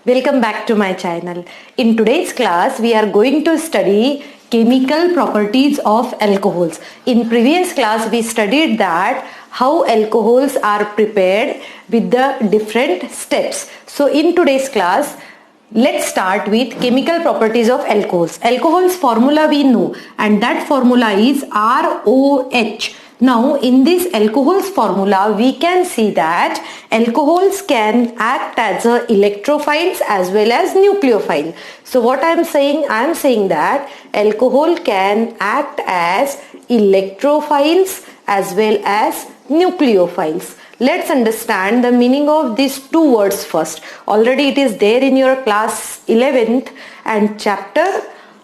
Welcome back to my channel. In today's class, we are going to study chemical properties of alcohols. In previous class, we studied that how alcohols are prepared with the different steps. So in today's class, let's start with chemical properties of alcohols. Alcohol's formula we know, and that formula is ROH. Now in this alcohol's formula we can see that alcohols can act as electrophiles as well as nucleophile. So what I am saying that alcohol can act as electrophiles as well as nucleophiles. Let's understand the meaning of these two words first. Already it is there in your class 11th and chapter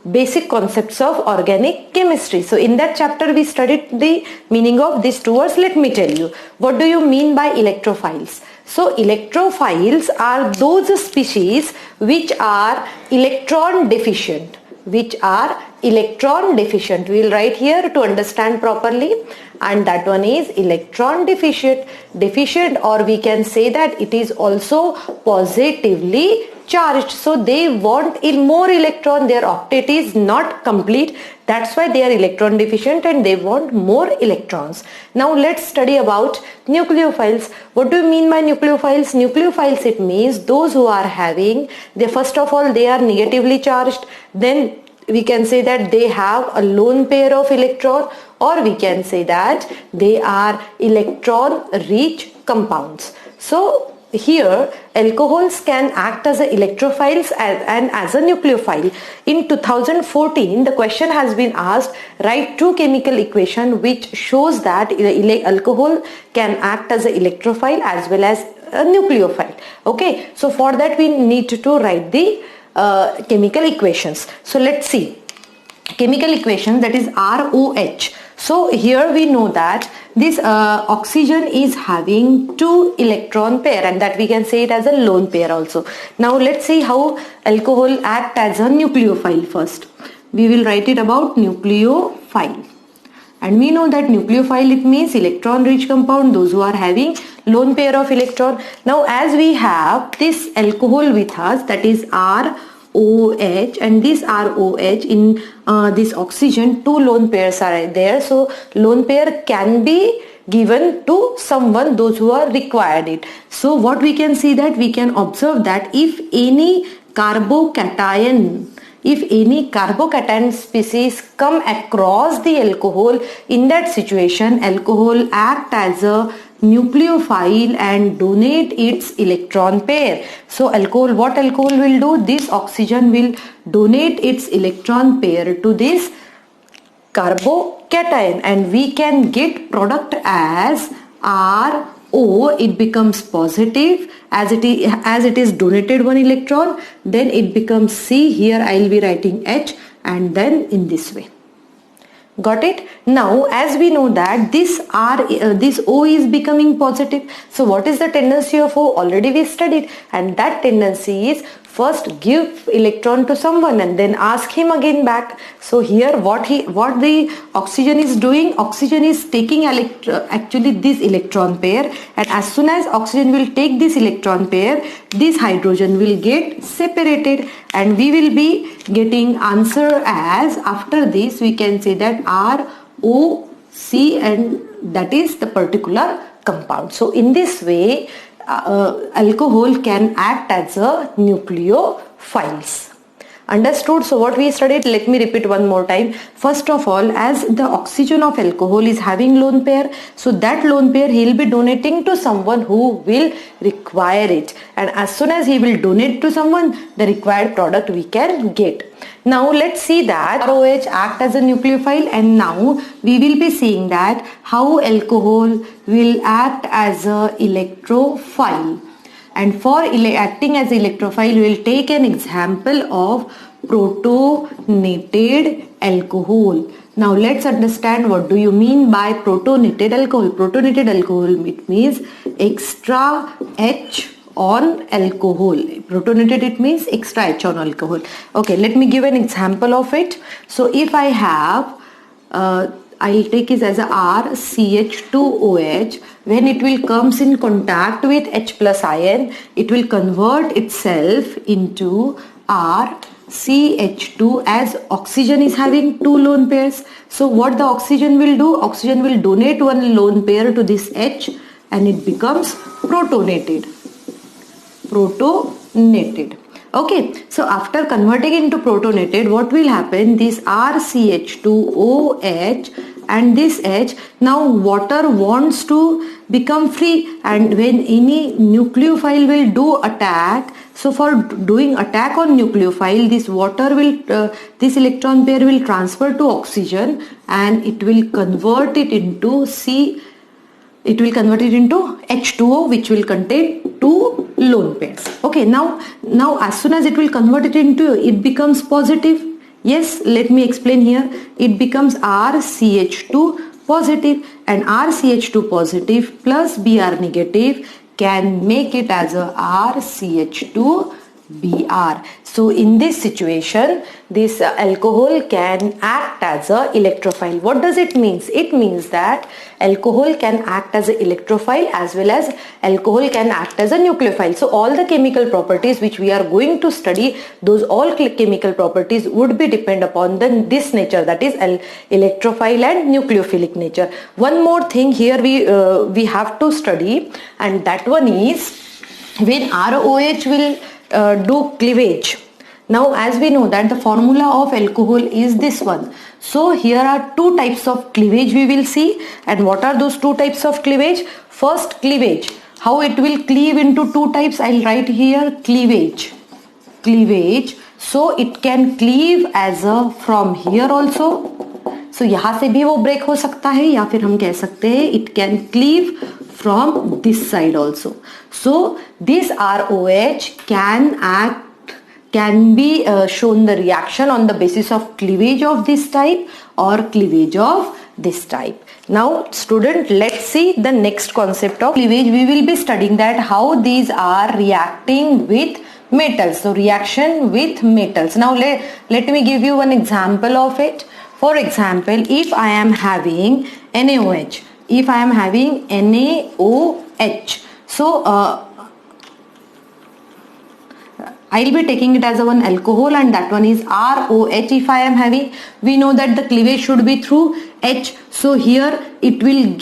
Basic Concepts of Organic Chemistry. So in that chapter we studied the meaning of these two words. Let me tell you, what do you mean by electrophiles? So electrophiles are those species which are electron deficient. We will write here to understand properly, and that one is electron deficient, or we can say that it is also positively charged. So they want more electron, their octet is not complete, that's why they are electron deficient and they want more electrons. Now let's study about nucleophiles. What do you mean by nucleophiles? Nucleophiles, it means those who are having, first of all they are negatively charged, then we can say that they have a lone pair of electron, or we can say that they are electron rich compounds. So here alcohols can act as electrophiles and as a nucleophile. In 2014 the question has been asked, write two chemical equation which shows that alcohol can act as an electrophile as well as a nucleophile. Okay, so for that we need to write the chemical equations. So let's see chemical equation, that is ROH. So here we know that this oxygen is having two electron pair, and that we can say it as a lone pair also. Now let's see how alcohol act as a nucleophile first. We will write it about nucleophile. And we know that nucleophile, it means electron rich compound, those who are having lone pair of electron. Now as we have this alcohol with us, that is ROH, and this ROH in this oxygen, two lone pairs are there. So lone pair can be given to someone, those who are required it. So what we can see, that we can observe that if any carbocation species come across the alcohol, in that situation alcohol act as a nucleophile and donate its electron pair. So what alcohol will do, this oxygen will donate its electron pair to this carbocation, and we can get product as RO. It becomes positive as it is donated one electron, then it becomes C. Here I will be writing H, and then in this way. Got it? Now as we know that this O is becoming positive, so what is the tendency of O? Already we studied, and that tendency is first give electron to someone and then ask him again back. So here what the oxygen is doing, oxygen is taking actually this electron pair, and as soon as oxygen will take this electron pair, this hydrogen will get separated, and we will be getting answer as, after this we can say that ROC, and that is the particular compound. So in this way alcohol can act as a nucleophiles. Understood? So what we studied, let me repeat one more time. First of all, as the oxygen of alcohol is having lone pair, so that lone pair he will be donating to someone who will require it, and as soon as he will donate to someone, the required product we can get. Now let's see that ROH act as a nucleophile, and now we will be seeing that how alcohol will act as a electrophile. And for acting as electrophile, we will take an example of protonated alcohol. Now let's understand what do you mean by protonated alcohol. Protonated alcohol, it means extra H on alcohol. Protonated, it means extra H on alcohol. Okay, let me give an example of it. So if I have I'll take it as a RCH2OH, when it will comes in contact with H plus ion, it will convert itself into RCH2, as oxygen is having two lone pairs. So what the oxygen will do? Oxygen will donate one lone pair to this H and it becomes protonated. Okay, so after converting into protonated, what will happen? This RCH2OH and this H, now water wants to become free, and when any nucleophile will do attack, so for doing attack on nucleophile, this water will, this electron pair will transfer to oxygen and it will convert it into H2O, which will contain two lone pairs. Okay, now as soon as it will convert it into, it becomes positive. Yes, let me explain here. It becomes RCH2 positive, and RCH2 positive plus Br negative can make it as a RCH2 Br. So in this situation, this alcohol can act as a electrophile. What does it mean? It means that alcohol can act as an electrophile as well as alcohol can act as a nucleophile. So all the chemical properties which we are going to study, those all chemical properties would be depend upon this nature, that is electrophile and nucleophilic nature. One more thing here we have to study, and that one is when ROH will do cleavage. Now as we know that the formula of alcohol is this one. So here are two types of cleavage we will see. And what are those two types of cleavage? First, cleavage. How it will cleave into two types? I'll write here cleavage. So it can cleave as a from here also. So यहाँ से भी वो break हो सकता है, या फिर हम कह सकते हैं it can cleave from this side also. So this ROH can be shown the reaction on the basis of cleavage of this type or cleavage of this type. Now student, let's see the next concept of cleavage. We will be studying that how these are reacting with metals. So reaction with metals. Now let me give you one example of it. For example, if I am having NaOH, so I'll be taking it as a one alcohol, and that one is ROH. If I am having, we know that the cleavage should be through H. So here it will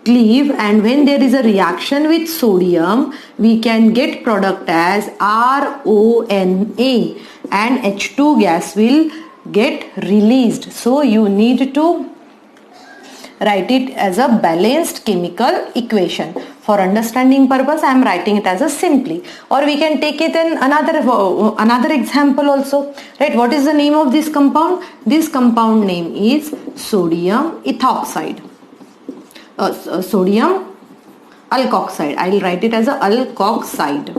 cleave, and when there is a reaction with sodium, we can get product as RONA, and H2 gas will get released. So you need to write it as a balanced chemical equation. For understanding purpose, I am writing it as a simply, or we can take it in another example also. Right? What is the name of this compound? This compound name is sodium ethoxide. Sodium alkoxide. I will write it as a alkoxide.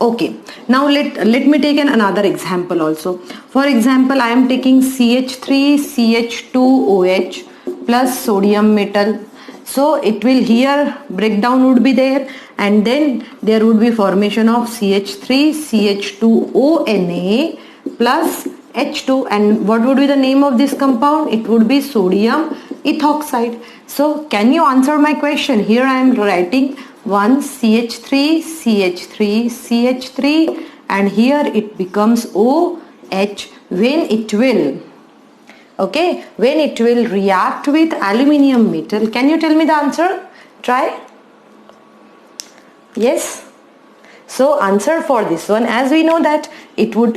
Okay. Now let me take another example also. For example, I am taking CH3CH2OH plus sodium metal. So it will here breakdown would be there, and then there would be formation of CH3CH2ONA plus H2, and what would be the name of this compound? It would be sodium ethoxide. So can you answer my question? Here I am writing one CH3, and here it becomes OH when it will react with aluminium metal. Can you tell me the answer? Try. Yes. So answer for this one, as we know that it will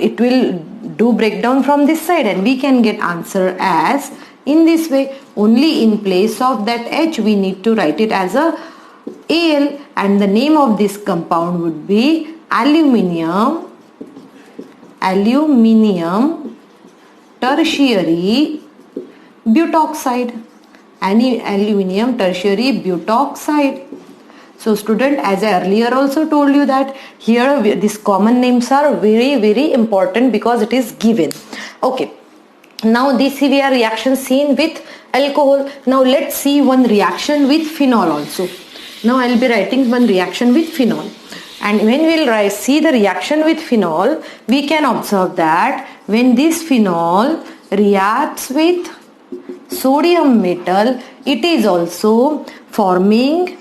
do breakdown from this side, and we can get answer as in this way. Only in place of that H we need to write it as a Al, and the name of this compound would be aluminium tertiary butoxide. Aluminium tertiary butoxide. So student, as I earlier also told you that here these common names are very, very important because it is given. Okay. Now this we are reaction seen with alcohol. Now let's see one reaction with phenol also. Now I will be writing one reaction with phenol. And when we will see the reaction with phenol, we can observe that when this phenol reacts with sodium metal, it is also forming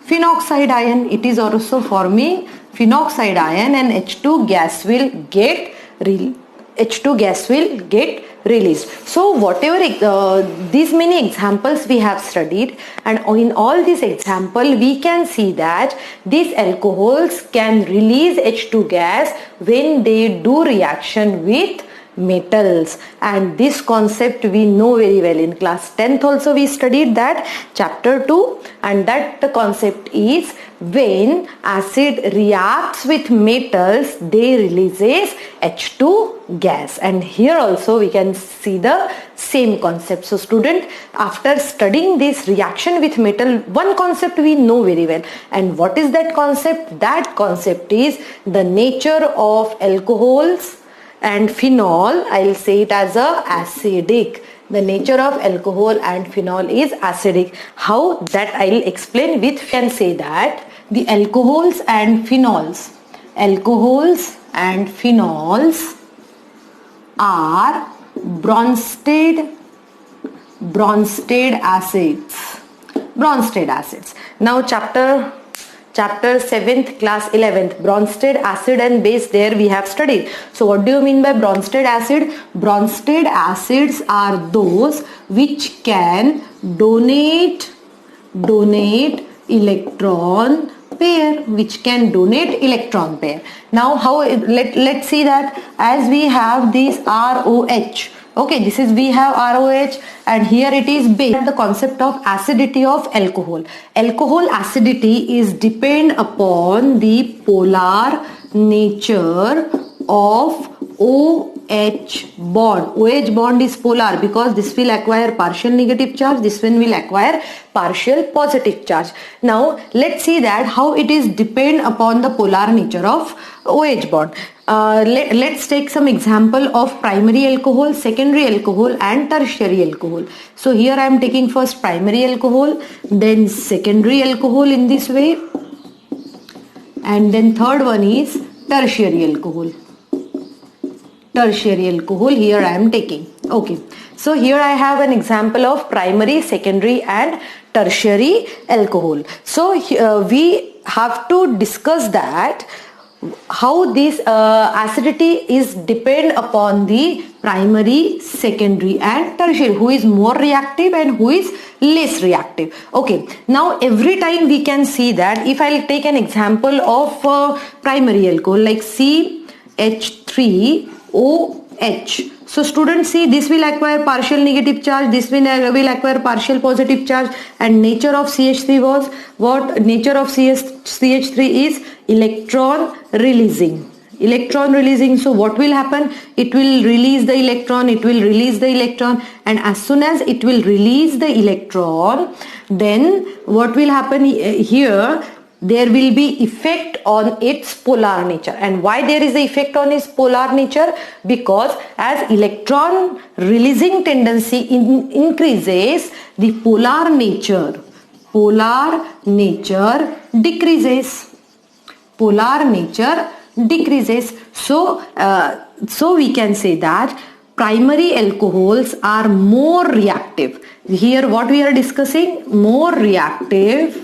phenoxide ion. It is also forming phenoxide ion, and H2 gas will get released. So whatever these many examples we have studied, and in all these example we can see that these alcohols can release H2 gas when they do reaction with metals, and this concept we know very well. In class 10th also we studied that, chapter 2, and that the concept is when acid reacts with metals they releases H2 gas, and here also we can see the same concept. So student, after studying this reaction with metal, one concept we know very well, and what is that concept? That concept is the nature of alcohols and phenol. I'll say it as a acidic. The nature of alcohol and phenol is acidic. How? That I'll explain with, can say that the alcohols and phenols are Bronsted acids. Now chapter 7th, class 11th, Bronsted acid and base, there we have studied. So what do you mean by Bronsted acid? Bronsted acids are those which can donate electron pair, Now how, let's see that, as we have this ROH. Okay, this is, we have ROH, and here it is base. The concept of acidity of alcohol. Alcohol acidity is depend upon the polar nature of OH bond. OH bond is polar because this will acquire partial negative charge, this one will acquire partial positive charge. Now let's see that how it is depend upon the polar nature of OH bond. Let's take some example of primary alcohol, secondary alcohol and tertiary alcohol. So here I am taking first primary alcohol, then secondary alcohol in this way, and then third one is tertiary alcohol. Here I am taking. Okay, so here I have an example of primary, secondary and tertiary alcohol. So we have to discuss that how this acidity is depend upon the primary, secondary and tertiary, who is more reactive and who is less reactive. Okay, now every time we can see that, if I'll take an example of primary alcohol like CH3OH. So students, see, this will acquire partial negative charge, this will acquire partial positive charge, and nature of CH3 was what? Nature of CH3 is electron releasing. So what will happen? It will release the electron, and as soon as it will release the electron, then what will happen here? There will be effect on its polar nature. And why there is the effect on its polar nature? Because as electron releasing tendency increases, the polar nature decreases. So we can say that primary alcohols are more reactive. Here what we are discussing? More reactivity.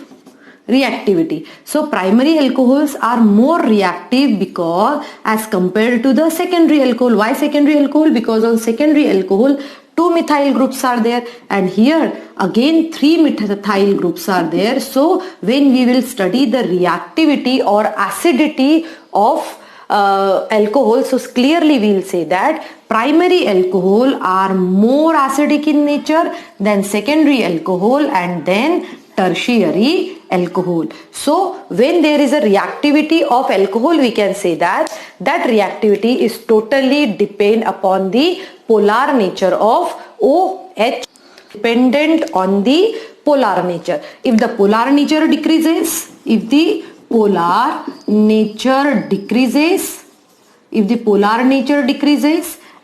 So primary alcohols are more reactive because as compared to the secondary alcohol. Why secondary alcohol? Because on secondary alcohol 2 methyl groups are there, and here again 3 methyl groups are there. So when we will study the reactivity or acidity of alcohol, so clearly we will say that primary alcohol are more acidic in nature than secondary alcohol and then tertiary alcohol. So when there is a reactivity of alcohol, we can say that reactivity is totally depend upon the polar nature of OH, dependent on the polar nature. If the polar nature decreases,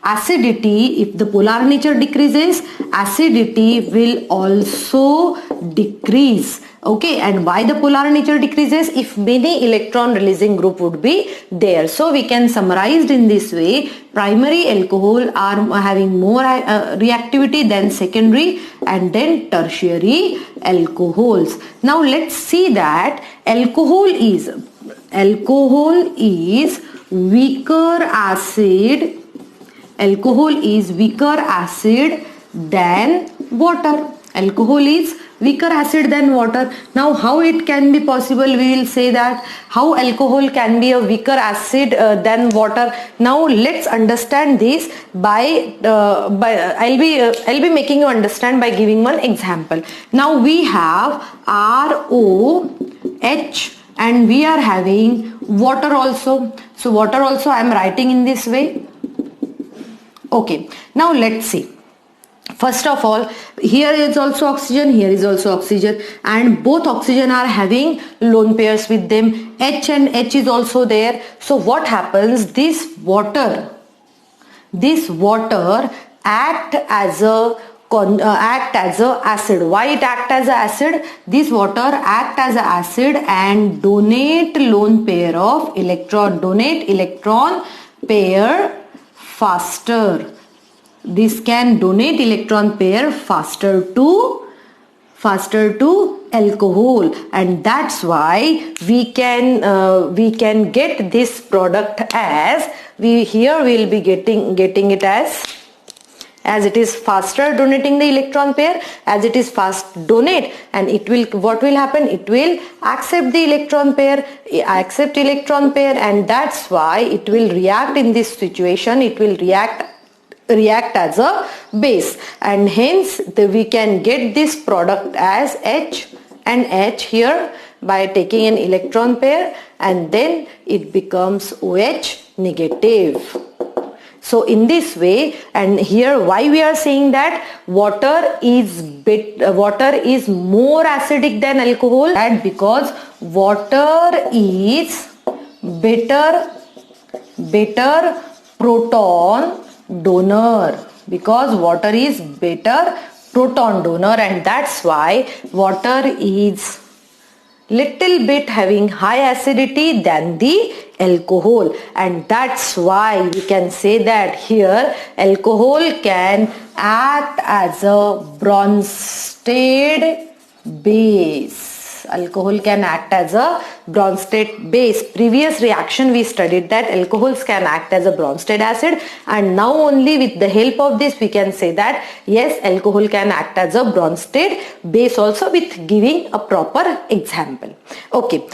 acidity, if the polar nature decreases, acidity will also decrease. Okay, and why the polar nature decreases? If many electron releasing group would be there. So we can summarize in this way: primary alcohol are having more reactivity than secondary and then tertiary alcohols. Now let's see that alcohol is weaker acid. Alcohol is weaker acid than water. Alcohol is weaker acid than water. Now how it can be possible? We will say that how alcohol can be a weaker acid than water. Now let's understand this by I'll be making you understand by giving one example. Now we have ROH and we are having water also. So water also I am writing in this way. Okay, now let's see. First of all, here is also oxygen, here is also oxygen, and both oxygen are having lone pairs with them. H and H is also there. So what happens? This water act as a acid. Why it act as a acid? This water act as a acid and donate lone pair of electron. Donate electron pair faster. This can donate electron pair faster to alcohol, and that's why we can get this product as we will be getting it as it is faster donating the electron pair, as it is fast donate, and it will, what will happen? It will accept the electron pair, and that's why it will react in this situation. It will react as a base, and hence we can get this product as H and H here by taking an electron pair, and then it becomes OH negative. So in this way, and here why we are saying that water is more acidic than alcohol, and because water is better proton donor, and that's why water is little bit having high acidity than the alcohol, and that's why we can say that here alcohol can act as a Bronsted base. Alcohol can act as a Bronsted base. Previous reaction we studied that alcohols can act as a Bronsted acid, and now only with the help of this we can say that yes, alcohol can act as a Bronsted base also, with giving a proper example. Okay.